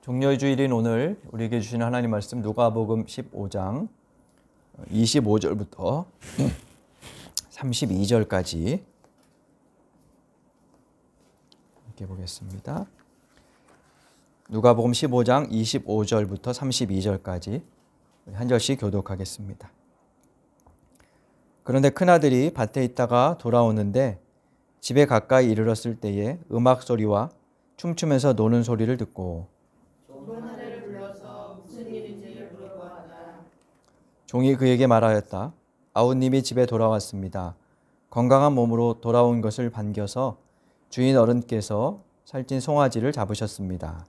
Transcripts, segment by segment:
종려의 주일인 오늘 우리에게 주시는 하나님 말씀 누가복음 15장 25절부터 32절까지 이렇게 보겠습니다. 누가복음 15장 25절부터 32절까지 한 절씩 교독하겠습니다. 그런데 큰아들이 밭에 있다가 돌아오는데 집에 가까이 이르렀을 때에 음악 소리와 춤추면서 노는 소리를 듣고 종하나를 불러서 무슨 일인지 물어보았다. 종이 그에게 말하였다. 아우님이 집에 돌아왔습니다. 건강한 몸으로 돌아온 것을 반겨서 주인 어른께서 살찐 송아지를 잡으셨습니다.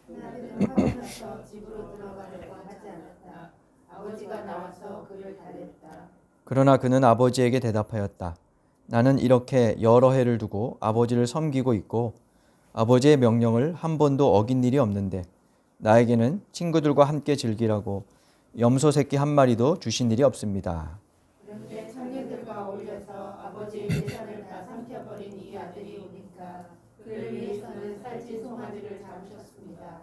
큰아들은 화가 나서 집으로 들어가려고 하지 않았다. 아버지가 나와서 그를 달랬다. 그러나 그는 아버지에게 대답하였다. 나는 이렇게 여러 해를 두고 아버지를 섬기고 있고 아버지의 명령을 한 번도 어긴 일이 없는데 나에게는 친구들과 함께 즐기라고 염소 새끼 한 마리도 주신 일이 없습니다. 그런데 청년들과 어울려서 아버지의 재산을 다 삼켜버린 이 아들이 오니까 그를 위해서는 살찐 송아지를 잡으셨습니다.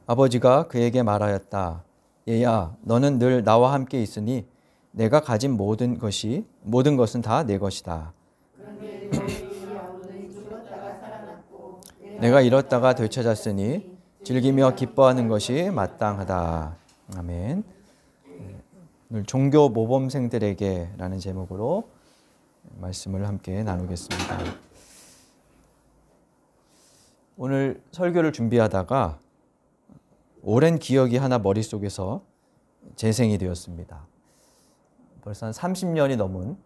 아버지가 그에게 말하였다. 얘야, 너는 늘 나와 함께 있으니 내가 가진 모든 것은 다 내 것이다. 그런데 너희 아우는 죽었다가 살아났고 내가 잃었다가 되찾았으니 즐기며 기뻐하는 것이 마땅하다. 아멘. 오늘 종교 모범생들에게 라는 제목으로 말씀을 함께 나누겠습니다. 오늘 설교를 준비하다가 오랜 기억이 하나 머릿속에서 재생이 되었습니다. 벌써 한 30년이 넘은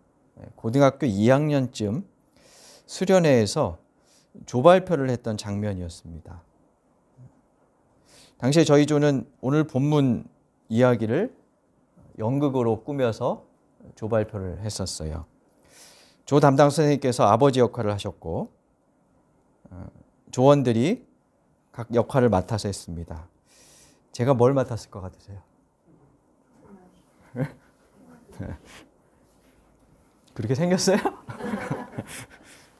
고등학교 2학년쯤 수련회에서 조발표를 했던 장면이었습니다. 당시에 저희 조는 오늘 본문 이야기를 연극으로 꾸며서 조발표를 했었어요. 조 담당 선생님께서 아버지 역할을 하셨고 조원들이 각 역할을 맡아서 했습니다. 제가 뭘 맡았을 것 같으세요? 그렇게 생겼어요?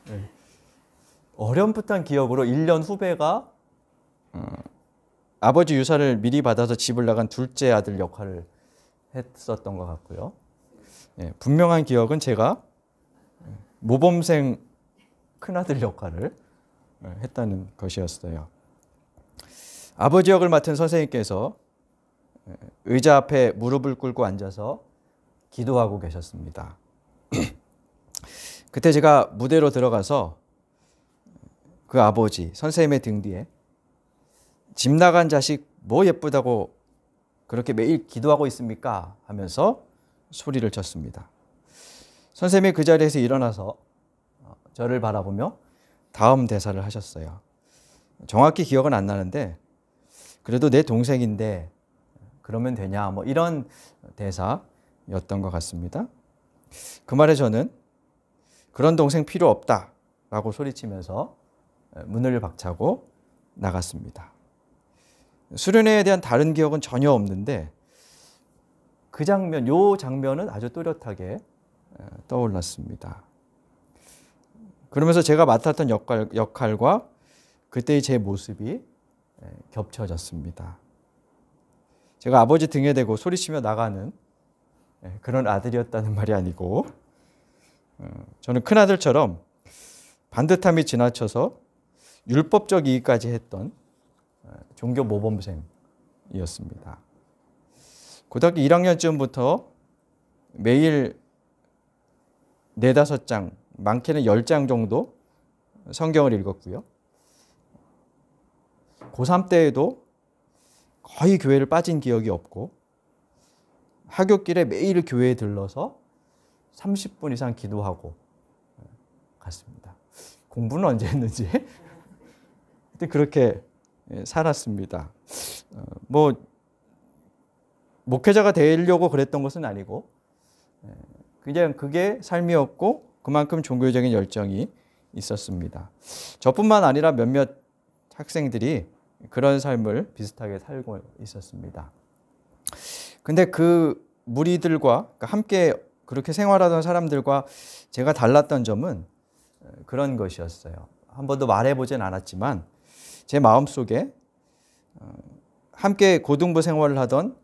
네. 어렴풋한 기억으로 1년 후배가 아버지 유산을 미리 받아서 집을 나간 둘째 아들 역할을 했었던 것 같고요. 네, 분명한 기억은 제가 모범생 큰아들 역할을 했다는 것이었어요. 아버지 역을 맡은 선생님께서 의자 앞에 무릎을 꿇고 앉아서 기도하고 계셨습니다. 그때 제가 무대로 들어가서 그 아버지, 선생님의 등 뒤에 집 나간 자식 뭐 예쁘다고 그렇게 매일 기도하고 있습니까? 하면서 소리를 쳤습니다. 선생님이 그 자리에서 일어나서 저를 바라보며 다음 대사를 하셨어요. 정확히 기억은 안 나는데 그래도 내 동생인데 그러면 되냐 뭐 이런 대사였던 것 같습니다. 그 말에 저는 그런 동생 필요 없다라고 소리치면서 문을 박차고 나갔습니다. 수련회에 대한 다른 기억은 전혀 없는데 요 장면은 아주 또렷하게 떠올랐습니다. 그러면서 제가 맡았던 역할과 그때의 제 모습이 겹쳐졌습니다. 제가 아버지 등에 대고 소리치며 나가는 그런 아들이었다는 말이 아니고 저는 큰아들처럼 반듯함이 지나쳐서 율법적 이익까지 했던 종교 모범생이었습니다. 고등학교 1학년쯤부터 매일 4-5장, 많게는 10장 정도 성경을 읽었고요. 고3 때에도 거의 교회를 빠진 기억이 없고 하굣길에 매일 교회에 들러서 30분 이상 기도하고 갔습니다. 공부는 언제 했는지 그때 그렇게 살았습니다. 뭐 목회자가 되려고 그랬던 것은 아니고 그냥 그게 삶이었고 그만큼 종교적인 열정이 있었습니다. 저뿐만 아니라 몇몇 학생들이 그런 삶을 비슷하게 살고 있었습니다. 근데 그 무리들과 함께 그렇게 생활하던 사람들과 제가 달랐던 점은 그런 것이었어요. 한 번도 말해보진 않았지만 제 마음속에 함께 고등부 생활을 하던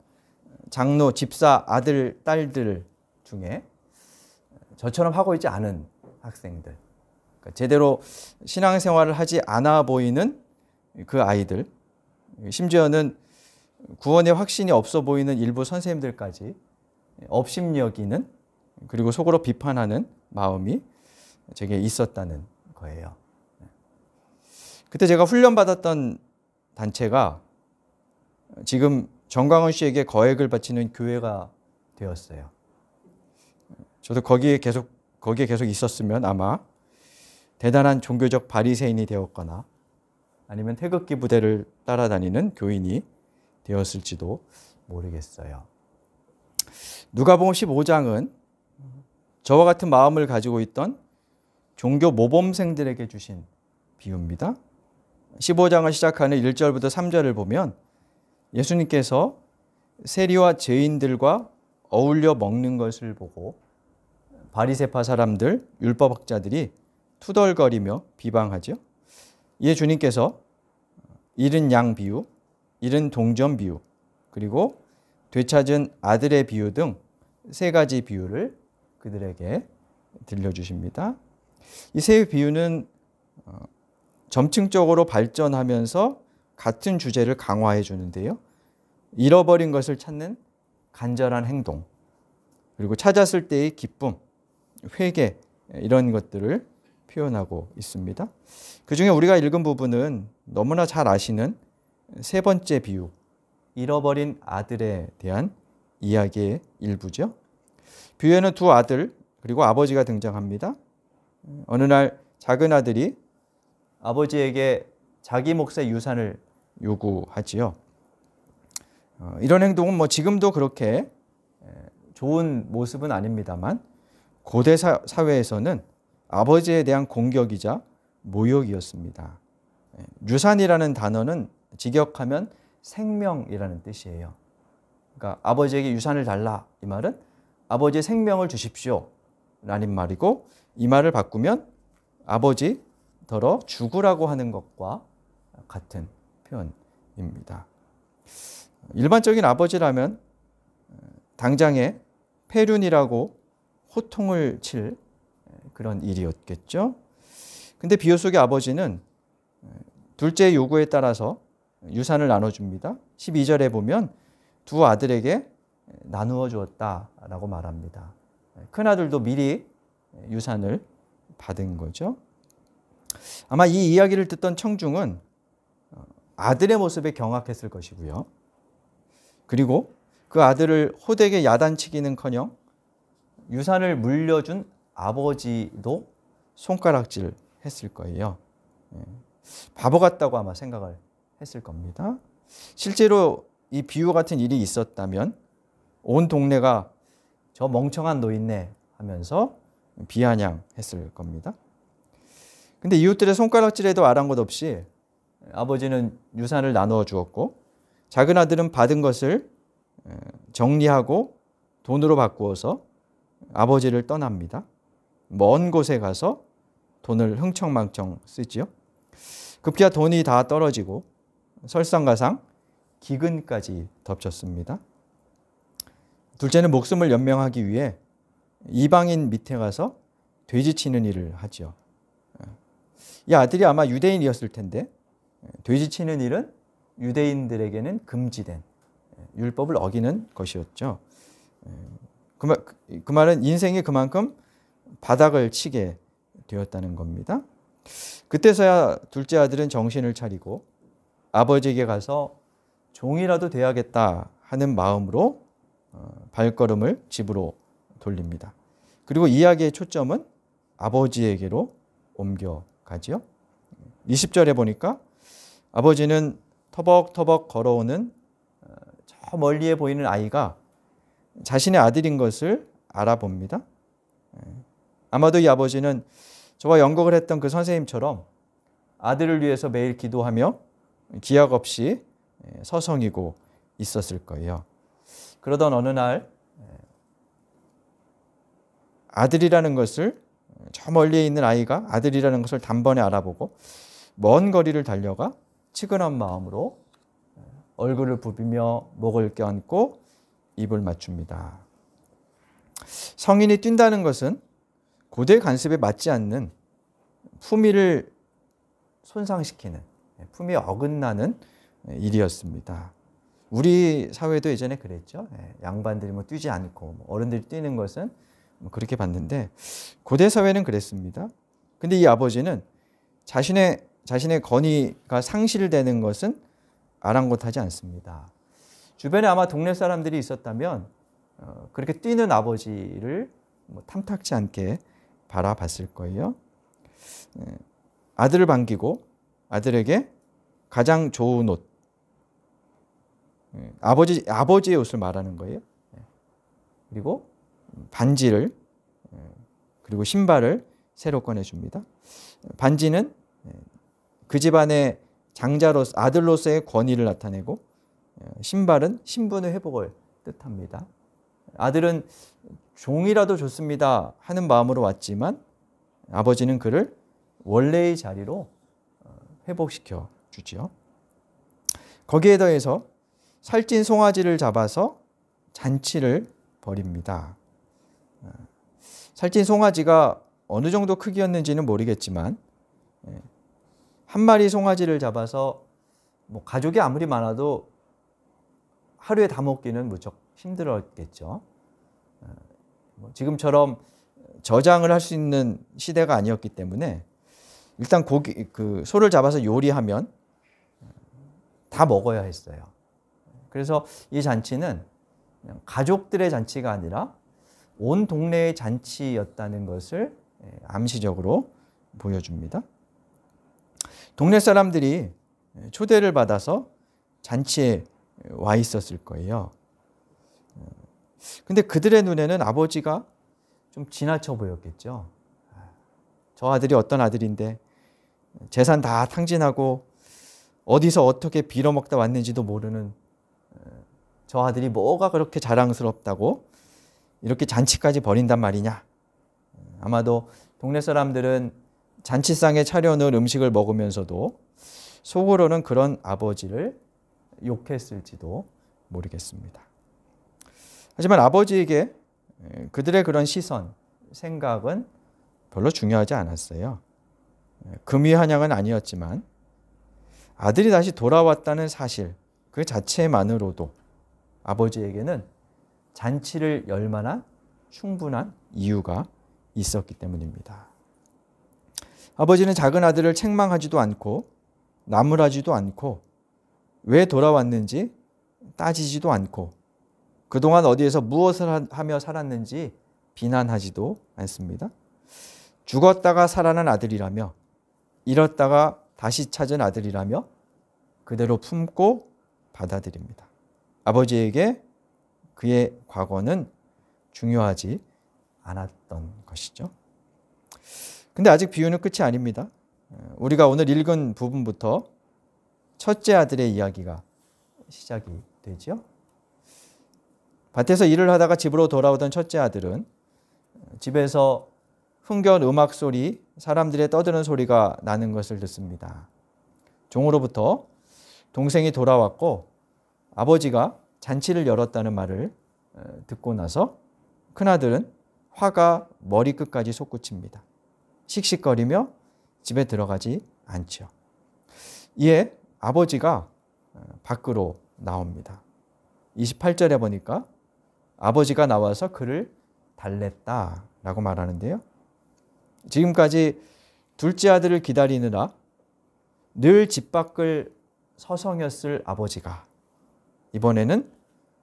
장로, 집사, 아들, 딸들 중에 저처럼 하고 있지 않은 학생들, 그러니까 제대로 신앙생활을 하지 않아 보이는 그 아이들, 심지어는 구원의 확신이 없어 보이는 일부 선생님들까지 업심여기는, 그리고 속으로 비판하는 마음이 제게 있었다는 거예요. 그때 제가 훈련받았던 단체가 지금 정광훈 씨에게 거액을 바치는 교회가 되었어요. 저도 거기에 계속 있었으면 아마 대단한 종교적 바리새인이 되었거나 아니면 태극기 부대를 따라다니는 교인이 되었을지도 모르겠어요. 누가복음 15장은 저와 같은 마음을 가지고 있던 종교 모범생들에게 주신 비유입니다. 15장을 시작하는 1절부터 3절을 보면 예수님께서 세리와 죄인들과 어울려 먹는 것을 보고 바리새파 사람들, 율법학자들이 투덜거리며 비방하죠. 이에 주님께서 잃은 양 비유, 잃은 동전 비유, 그리고 되찾은 아들의 비유 등 세 가지 비유를 그들에게 들려주십니다. 이 세 비유는 점층적으로 발전하면서 같은 주제를 강화해 주는데요. 잃어버린 것을 찾는 간절한 행동, 그리고 찾았을 때의 기쁨, 회개, 이런 것들을 표현하고 있습니다. 그중에 우리가 읽은 부분은 너무나 잘 아시는 세 번째 비유, 잃어버린 아들에 대한 이야기의 일부죠. 비유에는 두 아들 그리고 아버지가 등장합니다. 어느 날 작은 아들이 아버지에게 자기 몫의 유산을 요구하지요. 이런 행동은 지금도 그렇게 좋은 모습은 아닙니다만 고대 사회에서는 아버지에 대한 공격이자 모욕이었습니다. 유산이라는 단어는 직역하면 생명이라는 뜻이에요. 그러니까 아버지에게 유산을 달라, 이 말은 아버지의 생명을 주십시오 라는 말이고, 이 말을 바꾸면 아버지 더러 죽으라고 하는 것과 같은 표현입니다. 일반적인 아버지라면 당장에 폐륜이라고 호통을 칠 그런 일이었겠죠. 근데 비유 속의 아버지는 둘째의 요구에 따라서 유산을 나눠줍니다. 12절에 보면 두 아들에게 나누어 주었다라고 말합니다. 큰아들도 미리 유산을 받은 거죠. 아마 이 이야기를 듣던 청중은 아들의 모습에 경악했을 것이고요. 그리고 그 아들을 호되게 야단치기는커녕 유산을 물려준 아버지도 손가락질 했을 거예요. 바보 같다고 아마 생각을 했을 겁니다. 실제로 이 비유 같은 일이 있었다면 온 동네가 저 멍청한 노인네 하면서 비아냥했을 겁니다. 근데 이웃들의 손가락질에도 아랑곳 없이 아버지는 유산을 나누어 주었고, 작은 아들은 받은 것을 정리하고 돈으로 바꾸어서 아버지를 떠납니다. 먼 곳에 가서 돈을 흥청망청 쓰지요. 급기야 돈이 다 떨어지고 설상가상 기근까지 덮쳤습니다. 둘째는 목숨을 연명하기 위해 이방인 밑에 가서 돼지 치는 일을 하죠. 이 아들이 아마 유대인이었을 텐데 돼지 치는 일은 유대인들에게는 금지된 율법을 어기는 것이었죠. 그 말은 인생이 그만큼 바닥을 치게 되었다는 겁니다. 그때서야 둘째 아들은 정신을 차리고 아버지에게 가서 종이라도 돼야겠다 하는 마음으로 발걸음을 집으로 돌립니다. 그리고 이야기의 초점은 아버지에게로 옮겨가지요. 20절에 보니까 아버지는 터벅터벅 걸어오는 저 멀리에 보이는 아이가 자신의 아들인 것을 알아봅니다. 아마도 이 아버지는 저와 연극을 했던 그 선생님처럼 아들을 위해서 매일 기도하며 기약 없이 서성이고 있었을 거예요. 그러던 어느 날 아들이라는 것을, 저 멀리에 있는 아이가 아들이라는 것을 단번에 알아보고 먼 거리를 달려가 측은한 마음으로 얼굴을 부비며 목을 껴안고 입을 맞춥니다. 성인이 뛴다는 것은 고대 관습에 맞지 않는 품위를 손상시키는, 품위에 어긋나는 일이었습니다. 우리 사회도 예전에 그랬죠. 양반들이 뭐 뛰지 않고 어른들이 뛰는 것은 그렇게 봤는데 고대 사회는 그랬습니다. 근데 이 아버지는 자신의 권위가 상실되는 것은 아랑곳하지 않습니다. 주변에 아마 동네 사람들이 있었다면 그렇게 뛰는 아버지를 탐탁지 않게 바라봤을 거예요. 아들을 반기고 아들에게 가장 좋은 옷, 아버지의 옷을 말하는 거예요. 그리고 반지를, 그리고 신발을 새로 꺼내줍니다. 반지는 그 집안의 장자로서, 아들로서의 권위를 나타내고, 신발은 신분의 회복을 뜻합니다. 아들은 종이라도 좋습니다 하는 마음으로 왔지만 아버지는 그를 원래의 자리로 회복시켜 주지요. 거기에 더해서 살찐 송아지를 잡아서 잔치를 벌입니다. 살찐 송아지가 어느 정도 크기였는지는 모르겠지만 한 마리 송아지를 잡아서 가족이 아무리 많아도 하루에 다 먹기는 무척 힘들었겠죠. 지금처럼 저장을 할 수 있는 시대가 아니었기 때문에 일단 소를 잡아서 요리하면 다 먹어야 했어요. 그래서 이 잔치는 그냥 가족들의 잔치가 아니라 온 동네의 잔치였다는 것을 암시적으로 보여줍니다. 동네 사람들이 초대를 받아서 잔치에 와 있었을 거예요. 근데 그들의 눈에는 아버지가 좀 지나쳐 보였겠죠. 저 아들이 어떤 아들인데 재산 다 탕진하고 어디서 어떻게 빌어먹다 왔는지도 모르는 저 아들이 뭐가 그렇게 자랑스럽다고 이렇게 잔치까지 벌인단 말이냐. 아마도 동네 사람들은 잔치상에 차려놓은 음식을 먹으면서도 속으로는 그런 아버지를 욕했을지도 모르겠습니다. 하지만 아버지에게 그들의 그런 시선, 생각은 별로 중요하지 않았어요. 금위한양은 아니었지만 아들이 다시 돌아왔다는 사실 그 자체만으로도 아버지에게는 잔치를 열 만한 충분한 이유가 있었기 때문입니다. 아버지는 작은 아들을 책망하지도 않고 나무라지도 않고 왜 돌아왔는지 따지지도 않고 그동안 어디에서 무엇을 하며 살았는지 비난하지도 않습니다. 죽었다가 살아난 아들이라며 잃었다가 다시 찾은 아들이라며 그대로 품고 받아들입니다. 아버지에게 그의 과거는 중요하지 않았던 것이죠. 근데 아직 비유는 끝이 아닙니다. 우리가 오늘 읽은 부분부터 첫째 아들의 이야기가 시작이 되죠. 밭에서 일을 하다가 집으로 돌아오던 첫째 아들은 집에서 흥겨운 음악 소리, 사람들의 떠드는 소리가 나는 것을 듣습니다. 종으로부터 동생이 돌아왔고 아버지가 잔치를 열었다는 말을 듣고 나서 큰아들은 화가 머리끝까지 솟구칩니다. 씩씩거리며 집에 들어가지 않죠. 이에 아버지가 밖으로 나옵니다. 28절에 보니까 아버지가 나와서 그를 달랬다라고 말하는데요. 지금까지 둘째 아들을 기다리느라 늘 집 밖을 서성였을 아버지가 이번에는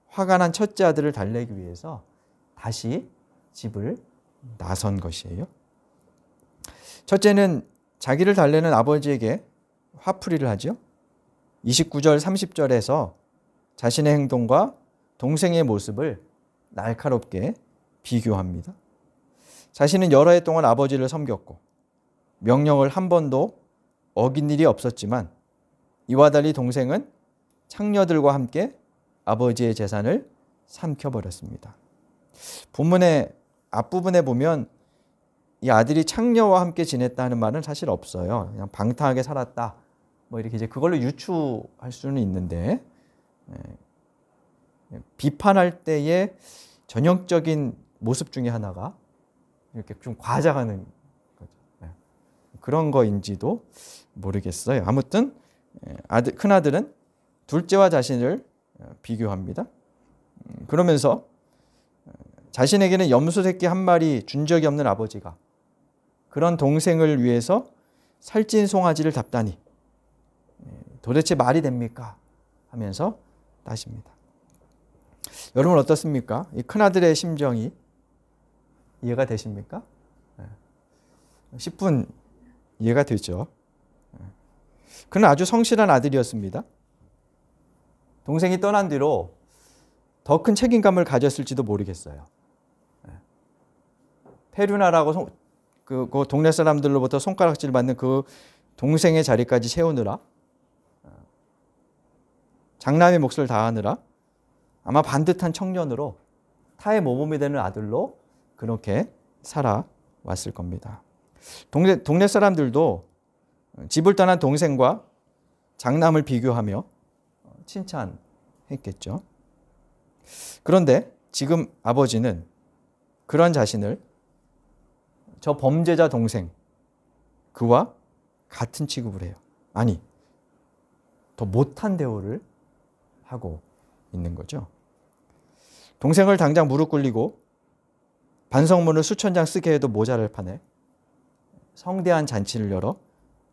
화가 난 첫째 아들을 달래기 위해서 다시 집을 나선 것이에요. 첫째는 자기를 달래는 아버지에게 화풀이를 하죠. 29절 30절에서 자신의 행동과 동생의 모습을 날카롭게 비교합니다. 자신은 여러 해 동안 아버지를 섬겼고 명령을 한 번도 어긴 일이 없었지만 이와 달리 동생은 창녀들과 함께 아버지의 재산을 삼켜버렸습니다. 본문의 앞부분에 보면 이 아들이 창녀와 함께 지냈다는 말은 사실 없어요. 그냥 방탕하게 살았다. 이렇게 이제 그걸로 유추할 수는 있는데 비판할 때의 전형적인 모습 중에 하나가 이렇게 좀 과장하는 거죠. 그런 거인지도 모르겠어요. 아무튼 큰아들은 둘째와 자신을 비교합니다. 그러면서 자신에게는 염소 새끼 한 마리 준 적이 없는 아버지가 그런 동생을 위해서 살찐 송아지를 잡다니 도대체 말이 됩니까? 하면서 따집니다. 여러분 어떻습니까? 이 큰아들의 심정이 이해가 되십니까? 10분 이해가 되죠. 그는 아주 성실한 아들이었습니다. 동생이 떠난 뒤로 더 큰 책임감을 가졌을지도 모르겠어요. 페류나라고 그 동네 사람들로부터 손가락질 받는 그 동생의 자리까지 채우느라 장남의 몫을 다하느라 아마 반듯한 청년으로 타의 모범이 되는 아들로 그렇게 살아왔을 겁니다. 동네 사람들도 집을 떠난 동생과 장남을 비교하며 칭찬했겠죠. 그런데 지금 아버지는 그런 자신을 저 범죄자 동생 그와 같은 취급을 해요. 아니, 더 못한 대우를 하고 있는 거죠. 동생을 당장 무릎 꿇리고 반성문을 수천 장 쓰게 해도 모자랄 판에 성대한 잔치를 열어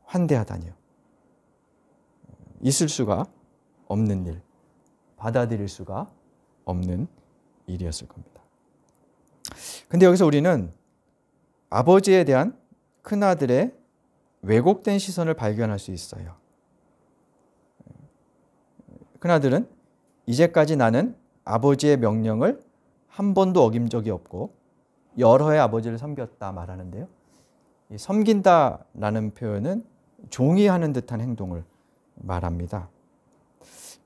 환대하다니요. 있을 수가 없는 일, 받아들일 수가 없는 일이었을 겁니다. 근데 여기서 우리는 아버지에 대한 큰아들의 왜곡된 시선을 발견할 수 있어요. 큰아들은 이제까지 나는 아버지의 명령을 한 번도 어긴 적이 없고 여러 해 아버지를 섬겼다 말하는데요. 이 섬긴다라는 표현은 종이하는 듯한 행동을 말합니다.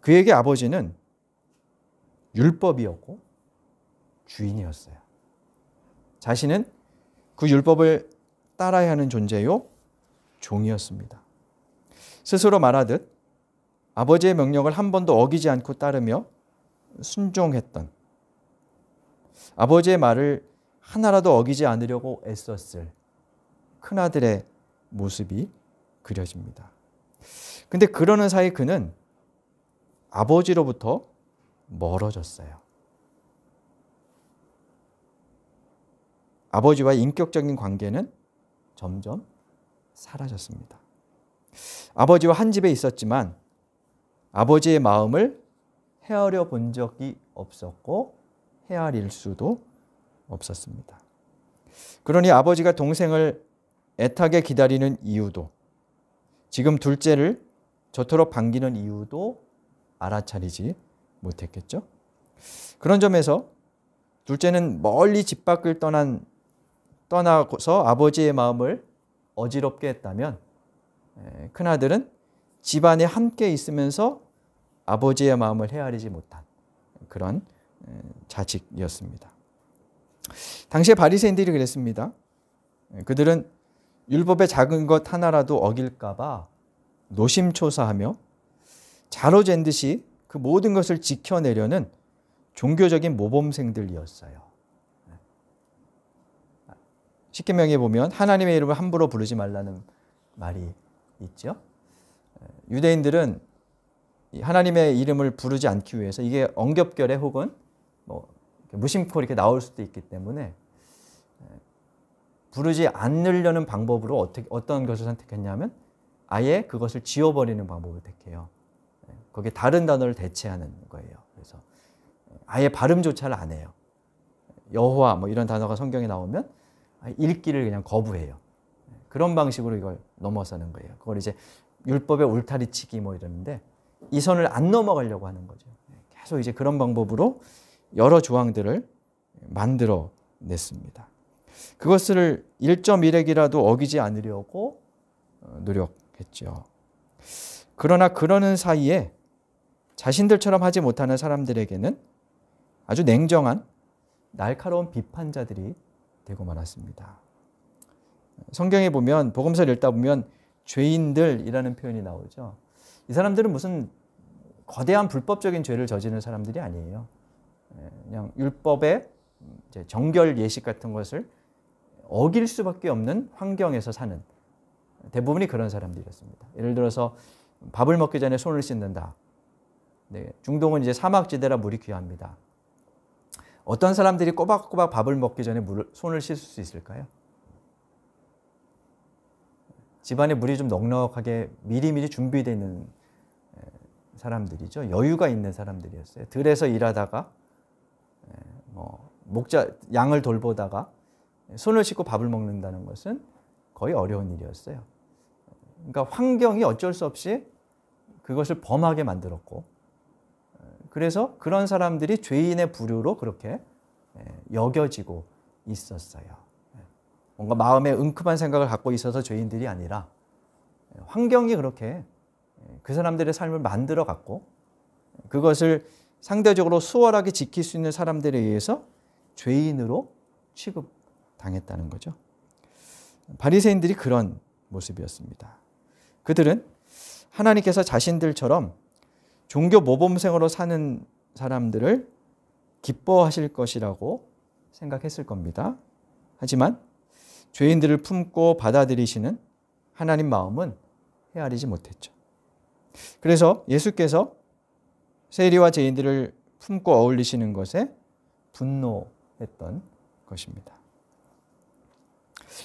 그에게 아버지는 율법이었고 주인이었어요. 자신은 그 율법을 따라야 하는 존재요 종이었습니다. 스스로 말하듯 아버지의 명령을 한 번도 어기지 않고 따르며 순종했던, 아버지의 말을 하나라도 어기지 않으려고 애썼을 큰아들의 모습이 그려집니다. 근데 그러는 사이 그는 아버지로부터 멀어졌어요. 아버지와의 인격적인 관계는 점점 사라졌습니다. 아버지와 한 집에 있었지만 아버지의 마음을 헤아려 본 적이 없었고 헤아릴 수도 없었습니다. 그러니 아버지가 동생을 애타게 기다리는 이유도, 지금 둘째를 저토록 반기는 이유도 알아차리지 못했겠죠. 그런 점에서 둘째는 멀리 집 밖을 떠나서 아버지의 마음을 어지럽게 했다면 큰아들은 집안에 함께 있으면서 아버지의 마음을 헤아리지 못한 그런 자식이었습니다. 당시에 바리새인들이 그랬습니다. 그들은 율법의 작은 것 하나라도 어길까 봐 노심초사하며 자로 잰 듯이 그 모든 것을 지켜내려는 종교적인 모범생들이었어요. 십계명에 보면 하나님의 이름을 함부로 부르지 말라는 말이 있죠. 유대인들은 하나님의 이름을 부르지 않기 위해서 이게 엉겹결에 혹은 무심코 이렇게 나올 수도 있기 때문에 부르지 않으려는 방법으로 어떤 것을 선택했냐면 아예 그것을 지워버리는 방법을 택해요. 거기에 다른 단어를 대체하는 거예요. 그래서 아예 발음조차를 안 해요. 여호와 뭐 이런 단어가 성경에 나오면 읽기를 그냥 거부해요. 그런 방식으로 이걸 넘어서는 거예요. 그걸 이제 율법의 울타리치기 뭐 이러는데 이 선을 안 넘어가려고 하는 거죠. 계속 이제 그런 방법으로 여러 조항들을 만들어 냈습니다. 그것을 1.1핵이라도 어기지 않으려고 노력했죠. 그러나 그러는 사이에 자신들처럼 하지 못하는 사람들에게는 아주 냉정한 날카로운 비판자들이 되고 말았습니다. 성경에 보면 복음서를 읽다 보면 죄인들이라는 표현이 나오죠. 이 사람들은 무슨 거대한 불법적인 죄를 저지르는 사람들이 아니에요. 그냥 율법의 이제 정결 예식 같은 것을 어길 수밖에 없는 환경에서 사는 대부분이 그런 사람들이었습니다. 예를 들어서 밥을 먹기 전에 손을 씻는다. 네, 중동은 이제 사막지대라 물이 귀합니다. 어떤 사람들이 꼬박꼬박 밥을 먹기 전에 손을 씻을 수 있을까요? 집안에 물이 좀 넉넉하게 미리미리 준비되어 있는 사람들이죠. 여유가 있는 사람들이었어요. 들에서 일하다가 양을 돌보다가 손을 씻고 밥을 먹는다는 것은 거의 어려운 일이었어요. 그러니까 환경이 어쩔 수 없이 그것을 범하게 만들었고, 그래서 그런 사람들이 죄인의 부류로 그렇게 여겨지고 있었어요. 뭔가 마음에 은큼한 생각을 갖고 있어서 죄인들이 아니라 환경이 그렇게 그 사람들의 삶을 만들어 갔고, 그것을 상대적으로 수월하게 지킬 수 있는 사람들에 의해서 죄인으로 취급당했다는 거죠. 바리새인들이 그런 모습이었습니다. 그들은 하나님께서 자신들처럼 종교 모범생으로 사는 사람들을 기뻐하실 것이라고 생각했을 겁니다. 하지만 죄인들을 품고 받아들이시는 하나님 마음은 헤아리지 못했죠. 그래서 예수께서 세리와 죄인들을 품고 어울리시는 것에 분노했던 것입니다.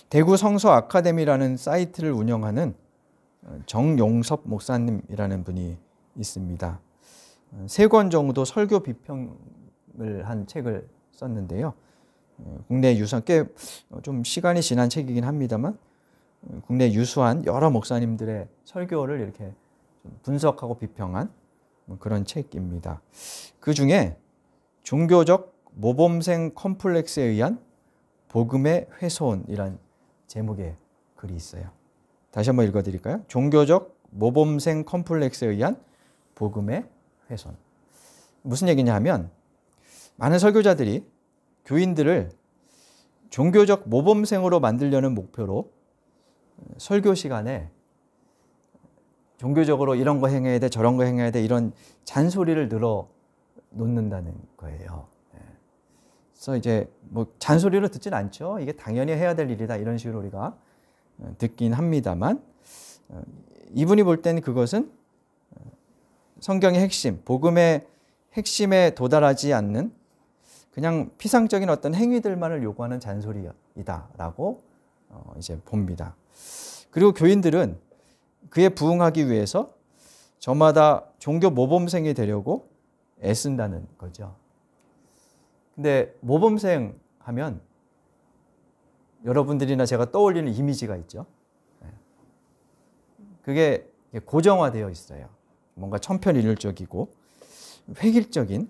대구 성서 아카데미라는 사이트를 운영하는 정용섭 목사님이라는 분이 있습니다. 3권 정도 설교 비평을 한 책을 썼는데요. 국내 유수한 꽤 좀 시간이 지난 책이긴 합니다만 국내 유수한 여러 목사님들의 설교를 이렇게 분석하고 비평한 그런 책입니다. 그 중에 종교적 모범생 컴플렉스에 의한 복음의 훼손이란 제목의 글이 있어요. 다시 한번 읽어드릴까요? 종교적 모범생 컴플렉스에 의한 복음의 훼손. 무슨 얘기냐 하면 많은 설교자들이 교인들을 종교적 모범생으로 만들려는 목표로 설교 시간에 종교적으로 이런 거 행해야 돼, 저런 거 행해야 돼, 이런 잔소리를 늘어 놓는다는 거예요. 그래서 이제 뭐 잔소리로 듣진 않죠. 이게 당연히 해야 될 일이다, 이런 식으로 우리가 듣긴 합니다만, 이분이 볼 때는 그것은 성경의 핵심, 복음의 핵심에 도달하지 않는 그냥 피상적인 어떤 행위들만을 요구하는 잔소리이다라고 이제 봅니다. 그리고 교인들은 그에 부응하기 위해서 저마다 종교 모범생이 되려고 애쓴다는 거죠. 근데 모범생 하면 여러분들이나 제가 떠올리는 이미지가 있죠. 그게 고정화되어 있어요. 뭔가 천편일률적이고 획일적인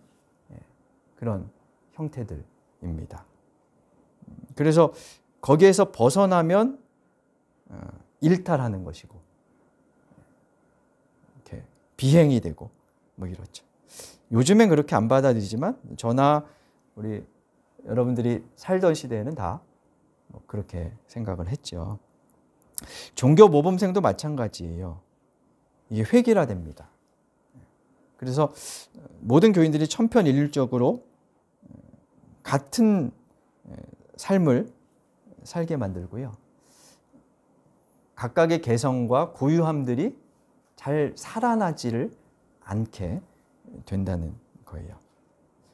그런 형태들입니다. 그래서 거기에서 벗어나면 일탈하는 것이고 이렇게 비행이 되고 뭐 이렇죠. 요즘엔 그렇게 안 받아들이지만 저나 우리 여러분들이 살던 시대에는 다 그렇게 생각을 했죠. 종교 모범생도 마찬가지예요. 이게 획일화됩니다. 그래서 모든 교인들이 천편일률적으로 같은 삶을 살게 만들고요. 각각의 개성과 고유함들이 잘 살아나지를 않게 된다는 거예요.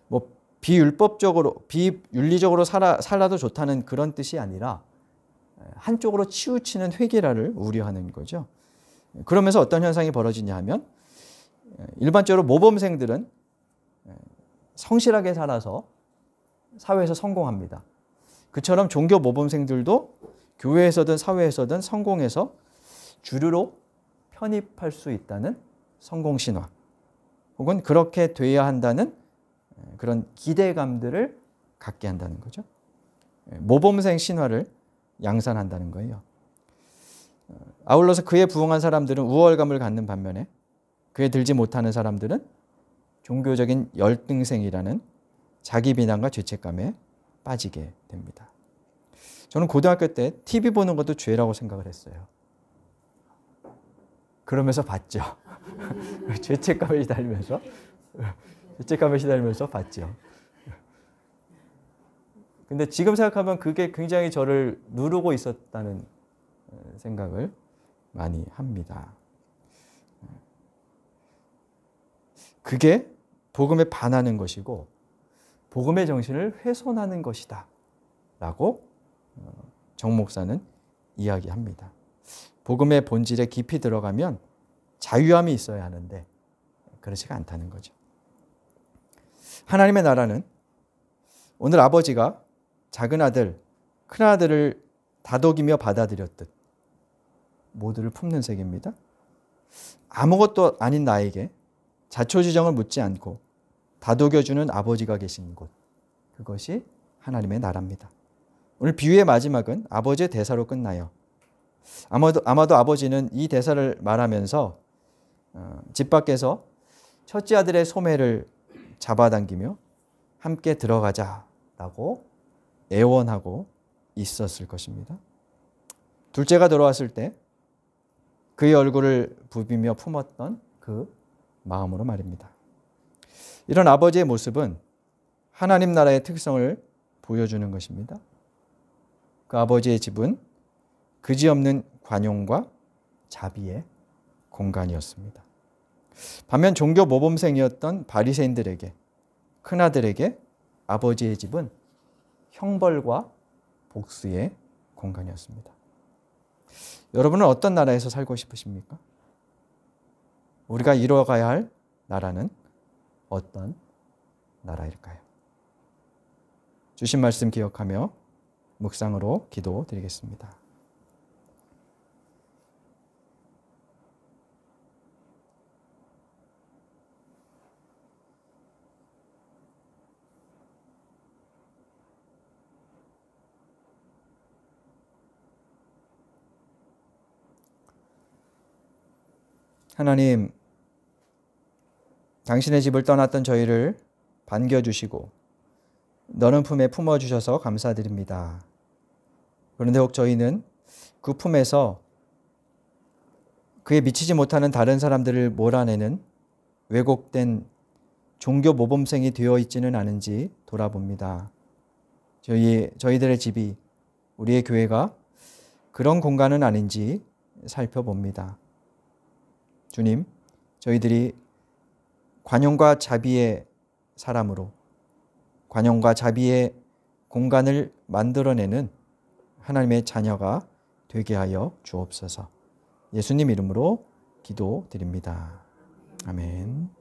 뭐 비율법적으로, 비윤리적으로 살아도 좋다는 그런 뜻이 아니라 한쪽으로 치우치는 획일화를 우려하는 거죠. 그러면서 어떤 현상이 벌어지냐 하면 일반적으로 모범생들은 성실하게 살아서 사회에서 성공합니다. 그처럼 종교 모범생들도 교회에서든 사회에서든 성공해서 주류로 편입할 수 있다는 성공신화, 혹은 그렇게 돼야 한다는 그런 기대감들을 갖게 한다는 거죠. 모범생 신화를 양산한다는 거예요. 아울러서 그에 부응한 사람들은 우월감을 갖는 반면에 그에 들지 못하는 사람들은 종교적인 열등생이라는 자기 비난과 죄책감에 빠지게 됩니다. 저는 고등학교 때 TV 보는 것도 죄라고 생각을 했어요. 그러면서 봤죠. 죄책감에 시달리면서 봤죠. 근데 지금 생각하면 그게 굉장히 저를 누르고 있었다는 생각을 많이 합니다. 그게 복음에 반하는 것이고 복음의 정신을 훼손하는 것이다 라고 정 목사는 이야기합니다. 복음의 본질에 깊이 들어가면 자유함이 있어야 하는데 그렇지가 않다는 거죠. 하나님의 나라는 오늘 아버지가 작은 아들, 큰 아들을 다독이며 받아들였듯 모두를 품는 세계입니다. 아무것도 아닌 나에게 자초지정을 묻지 않고 다독여주는 아버지가 계신 곳, 그것이 하나님의 나라입니다. 오늘 비유의 마지막은 아버지의 대사로 끝나요. 아마도 아버지는 이 대사를 말하면서 집 밖에서 첫째 아들의 소매를 잡아당기며 함께 들어가자라고 애원하고 있었을 것입니다. 둘째가 돌아왔을 때 그의 얼굴을 부비며 품었던 그 마음으로 말입니다. 이런 아버지의 모습은 하나님 나라의 특성을 보여주는 것입니다. 그 아버지의 집은 그지없는 관용과 자비의 공간이었습니다. 반면 종교 모범생이었던 바리새인들에게, 큰아들에게 아버지의 집은 형벌과 복수의 공간이었습니다. 여러분은 어떤 나라에서 살고 싶으십니까? 우리가 이루어가야 할 나라는 어떤 나라일까요? 주신 말씀 기억하며 묵상으로 기도드리겠습니다. 하나님, 당신의 집을 떠났던 저희를 반겨주시고 너는 품에 품어주셔서 감사드립니다. 그런데 혹 저희는 그 품에서 그에 미치지 못하는 다른 사람들을 몰아내는 왜곡된 종교 모범생이 되어 있지는 않은지 돌아봅니다. 저희들의 집이, 우리의 교회가 그런 공간은 아닌지 살펴봅니다. 주님, 저희들이 관용과 자비의 사람으로 관용과 자비의 공간을 만들어내는 하나님의 자녀가 되게 하여 주옵소서. 예수님 이름으로 기도드립니다. 아멘.